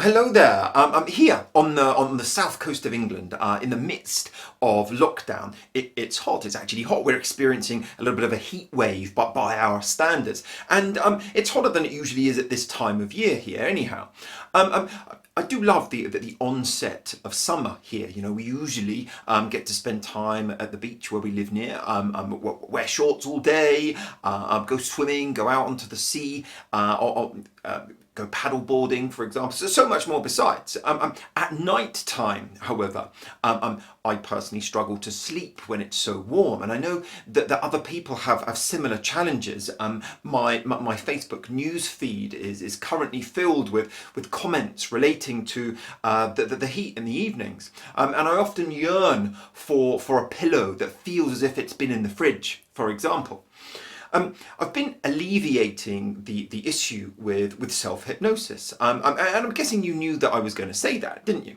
Hello there. I'm here on the south coast of England, in the midst of lockdown. It's hot. It's actually hot. We're experiencing a little bit of a heat wave, but by our standards, and it's hotter than it usually is at this time of year here. Anyhow, I do love the onset of summer here. You know, we usually get to spend time at the beach where we live near, wear shorts all day, go swimming, go out onto the sea, go paddle boarding, for example. So much more besides. At night time, however, I personally struggle to sleep when it's so warm, and I know that other people have similar challenges. My Facebook news feed is currently filled with comments relating to the heat in the evenings, and I often yearn for a pillow that feels as if it's been in the fridge, for example. I've been alleviating the issue with self-hypnosis, and I'm guessing you knew that I was going to say that, didn't you?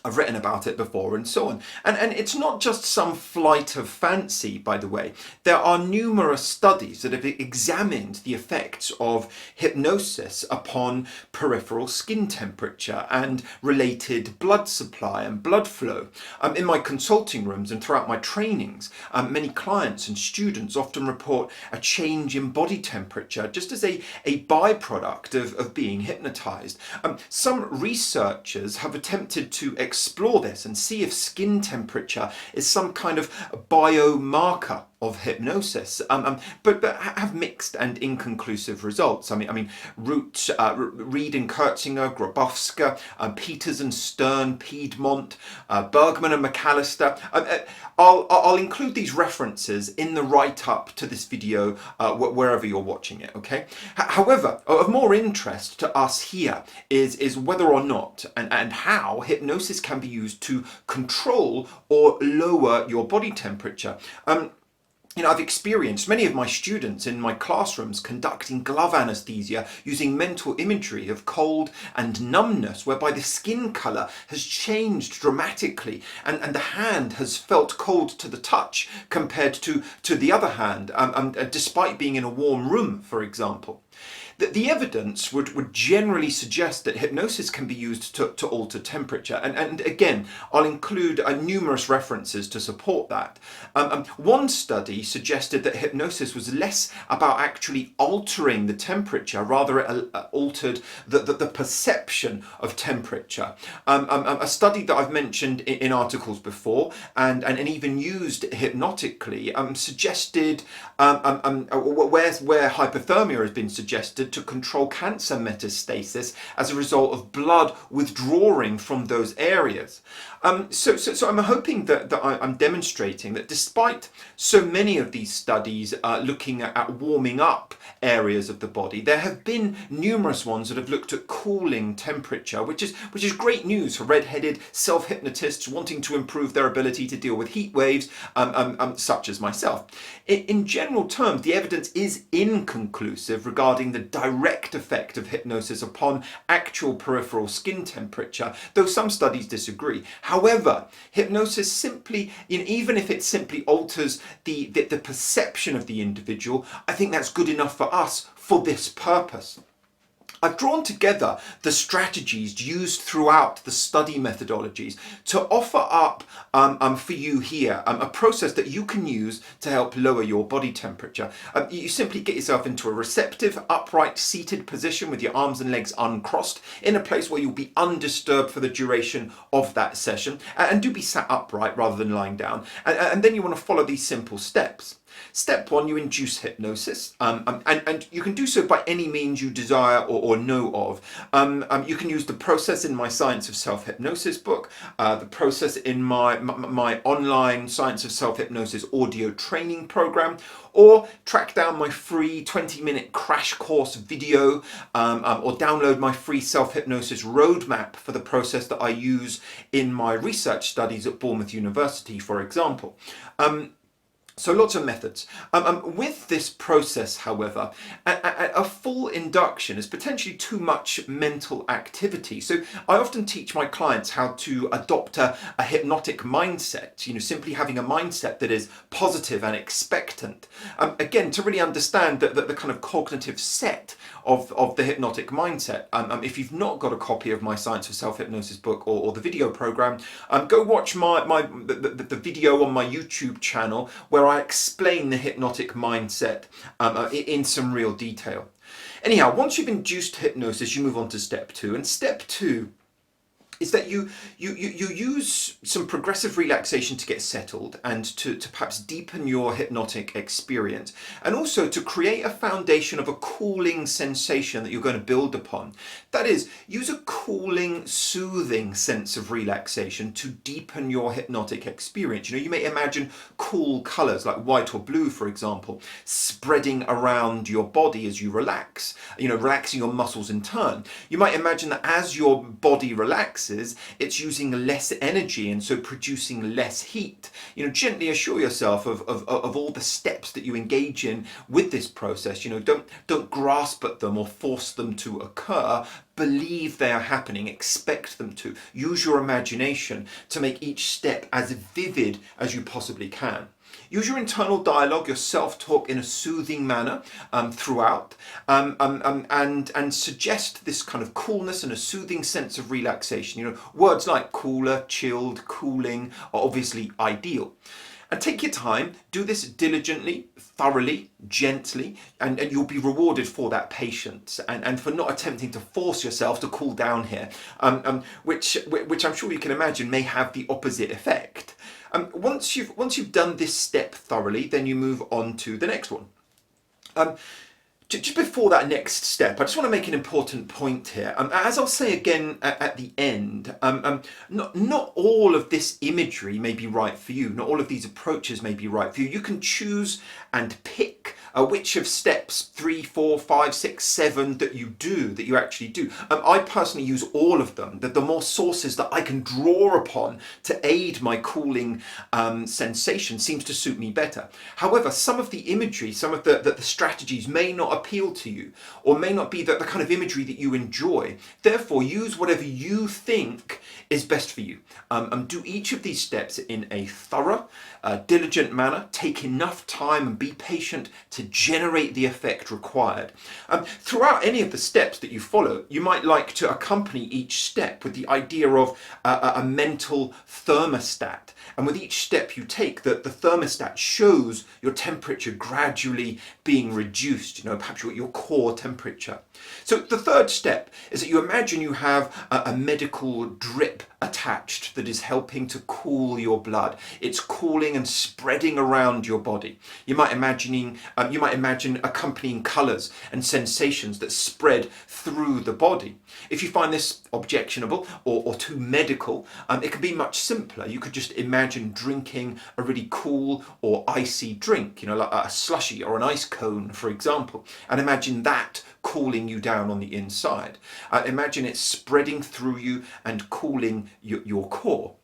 I've written about it before and so on. And it's not just some flight of fancy, by the way. There are numerous studies that have examined the effects of hypnosis upon peripheral skin temperature and related blood supply and blood flow. In my consulting rooms and throughout my trainings, many clients and students often report a change in body temperature just as a byproduct of being hypnotized. Some researchers have attempted to explore this and see if skin temperature is some kind of biomarker of hypnosis, but have mixed and inconclusive results. I mean, Reed and Kurtzinger, Grabowska, Peters and Stern, Piedmont, Bergman and McAllister. I'll include these references in the write-up to this video, wherever you're watching it. Okay. However, of more interest to us here is whether or not and how hypnosis can be used to control or lower your body temperature. You know, I've experienced many of my students in my classrooms conducting glove anesthesia using mental imagery of cold and numbness, whereby the skin colour has changed dramatically and the hand has felt cold to the touch compared to the other hand, despite being in a warm room, for example. The evidence would generally suggest that hypnosis can be used to alter temperature, and again, I'll include numerous references to support that. One study suggested that hypnosis was less about actually altering the temperature, rather it altered the perception of temperature. A study that I've mentioned in articles before and even used hypnotically suggested where hypothermia has been suggested to control cancer metastasis as a result of blood withdrawing from those areas. So I'm hoping that I'm demonstrating that despite so many of these studies looking at warming up areas of the body, there have been numerous ones that have looked at cooling temperature, which is great news for red-headed self-hypnotists wanting to improve their ability to deal with heat waves, such as myself. In general terms, the evidence is inconclusive regarding the direct effect of hypnosis upon actual peripheral skin temperature, though some studies disagree. However, hypnosis simply, even if it simply alters the perception of the individual, I think that's good enough for us for this purpose. I've drawn together the strategies used throughout the study methodologies to offer up for you here a process that you can use to help lower your body temperature. You simply get yourself into a receptive, upright, seated position with your arms and legs uncrossed in a place where you'll be undisturbed for the duration of that session. And do be sat upright rather than lying down. And then you want to follow these simple steps. Step 1, you induce hypnosis, and you can do so by any means you desire or know of. You can use the process in my Science of Self-Hypnosis book, the process in my online Science of Self-Hypnosis audio training program, or track down my free 20-minute crash course video, or download my free self-hypnosis roadmap for the process that I use in my research studies at Bournemouth University, for example. So lots of methods. With this process, however, a full induction is potentially too much mental activity. So I often teach my clients how to adopt a hypnotic mindset, simply having a mindset that is positive and expectant. Again, to really understand the kind of cognitive set of the hypnotic mindset. If you've not got a copy of my Science of Self-Hypnosis book or the video program, go watch the video on my YouTube channel where I explain the hypnotic mindset in some real detail. Anyhow, once you've induced hypnosis, you move on to step 2. And step 2 is that you use some progressive relaxation to get settled and to perhaps deepen your hypnotic experience, and also to create a foundation of a cooling sensation that you're going to build upon. That is, use a cooling, soothing sense of relaxation to deepen your hypnotic experience. You may imagine cool colours like white or blue, for example, spreading around your body as you relax, relaxing your muscles in turn. You might imagine that as your body relaxes, it's using less energy and so producing less heat. Gently assure yourself of all the steps that you engage in with this process. Don't grasp at them or force them to occur. Believe they are happening, expect them to. Use your imagination to make each step as vivid as you possibly can. Use your internal dialogue, your self-talk in a soothing manner throughout, and suggest this kind of coolness and a soothing sense of relaxation. Words like cooler, chilled, cooling are obviously ideal. And take your time, do this diligently, thoroughly, gently, and you'll be rewarded for that patience and for not attempting to force yourself to cool down here, which I'm sure you can imagine may have the opposite effect. Once you've done this step thoroughly, then you move on to the next one. Just before that next step, I just want to make an important point here. As I'll say again at the end, not all of this imagery may be right for you. Not all of these approaches may be right for you. You can choose and pick which of steps 3, 4, 5, 6, 7 that you actually do. I personally use all of them. The more sources that I can draw upon to aid my cooling sensation seems to suit me better. However, some of the imagery, some of the strategies may not appeal to you, or may not be the kind of imagery that you enjoy. Therefore, use whatever you think is best for you. Do each of these steps in a thorough, diligent manner. Take enough time and be patient to generate the effect required. Throughout any of the steps that you follow, you might like to accompany each step with the idea of a mental thermostat. And with each step you take, the thermostat shows your temperature gradually being reduced, perhaps your core temperature. So the third step is that you imagine you have a medical drip attached that is helping to cool your blood. It's cooling and spreading around your body. You might imagine accompanying colours and sensations that spread through the body. If you find this objectionable or too medical, it can be much simpler. You could just imagine drinking a really cool or icy drink, like a slushie or an ice cone, for example, and imagine that cooling you down on the inside. Imagine it spreading through you and cooling your core.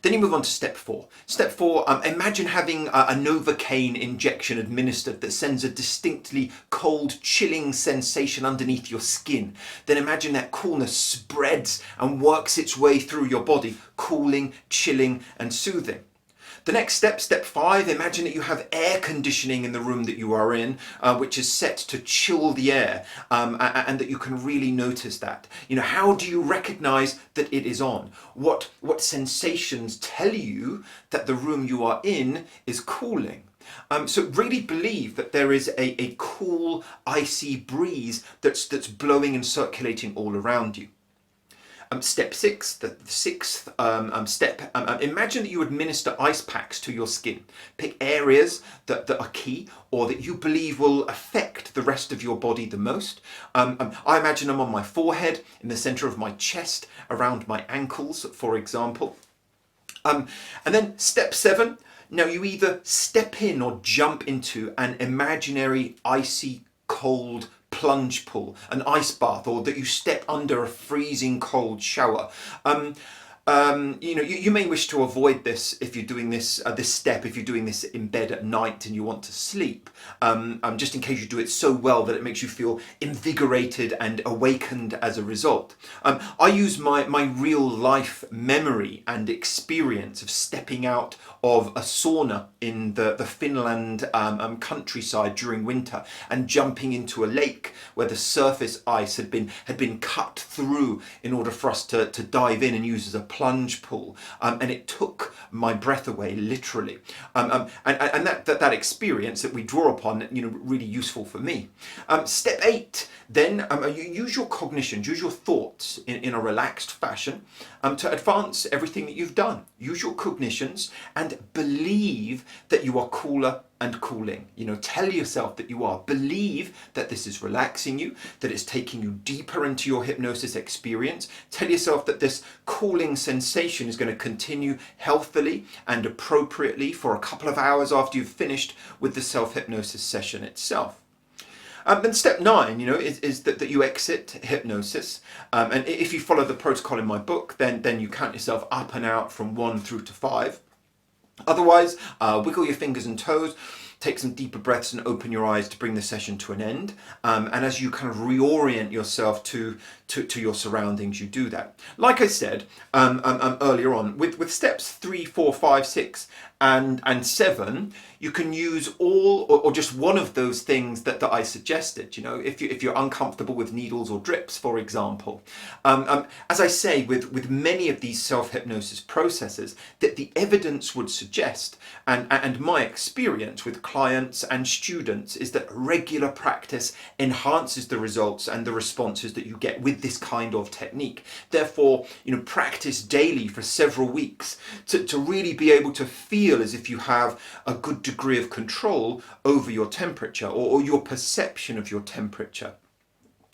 Then you move on to step 4. Step 4, imagine having a Novocaine injection administered that sends a distinctly cold, chilling sensation underneath your skin. Then imagine that coolness spreads and works its way through your body, cooling, chilling, and soothing. The next step, step 5, imagine that you have air conditioning in the room that you are in, which is set to chill the air, and that you can really notice that. How do you recognize that it is on? What sensations tell you that the room you are in is cooling? So really believe that there is a cool, icy breeze that's blowing and circulating all around you. Step 6, the sixth step, imagine that you administer ice packs to your skin. Pick areas that are key or that you believe will affect the rest of your body the most. I imagine them on my forehead, in the centre of my chest, around my ankles, for example. And then step 7, now you either step in or jump into an imaginary icy cold plunge pool, an ice bath, or that you step under a freezing cold shower. you may wish to avoid this if you're doing this step, if you're doing this in bed at night and you want to sleep, just in case you do it so well that it makes you feel invigorated and awakened as a result. I use my real life memory and experience of stepping out of a sauna in the Finland countryside during winter and jumping into a lake where the surface ice had been cut through in order for us to dive in and use as a plunge pool, and it took my breath away, literally. And that experience that we draw upon, really useful for me. Step 8, then, you use your cognitions, use your thoughts in a relaxed fashion to advance everything that you've done. Use your cognitions and believe that you are cooler and cooling. Tell yourself that you are. Believe that this is relaxing you, that it's taking you deeper into your hypnosis experience. Tell yourself that this cooling sensation is going to continue healthily and appropriately for a couple of hours after you've finished with the self-hypnosis session itself. Then step 9, is that you exit hypnosis. And if you follow the protocol in my book, then you count yourself up and out from 1 through to 5. Otherwise, wiggle your fingers and toes, take some deeper breaths and open your eyes to bring the session to an end. And as you kind of reorient yourself to your surroundings, you do that. Like I said earlier on, with steps 3, 4, 5, 6 and 7, you can use all or just one of those things that I suggested. If you're uncomfortable with needles or drips, for example. As I say, with many of these self-hypnosis processes, that the evidence would suggest, and my experience with clients and students, is that regular practice enhances the results and the responses that you get with this kind of technique. Therefore, practice daily for several weeks to really be able to feel as if you have a good degree of control over your temperature or your perception of your temperature.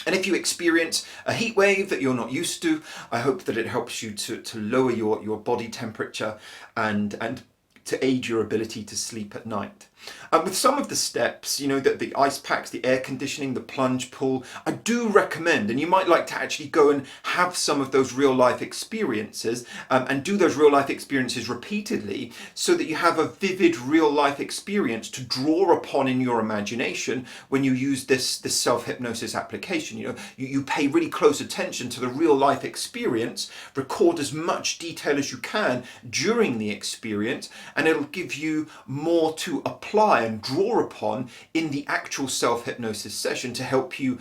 And if you experience a heat wave that you're not used to, I hope that it helps you to lower your body temperature and to aid your ability to sleep at night. With some of the steps, the ice packs, the air conditioning, the plunge pool, I do recommend, and you might like to actually go and have some of those real life experiences and do those real life experiences repeatedly so that you have a vivid real life experience to draw upon in your imagination when you use this self-hypnosis application. You pay really close attention to the real life experience, record as much detail as you can during the experience, and it'll give you more to apply and draw upon in the actual self-hypnosis session to help you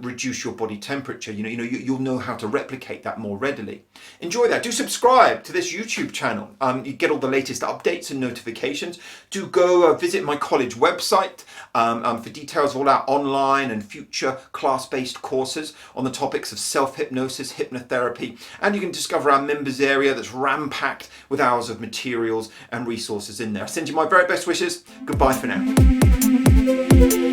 reduce your body temperature. You'll know how to replicate that more readily. Enjoy that. Do subscribe to this YouTube channel. You get all the latest updates and notifications. Do go visit my college website for details of all our online and future class-based courses on the topics of self-hypnosis, hypnotherapy, and you can discover our members area that's ram-packed with hours of materials and resources in there. I send you my very best wishes. Goodbye for now.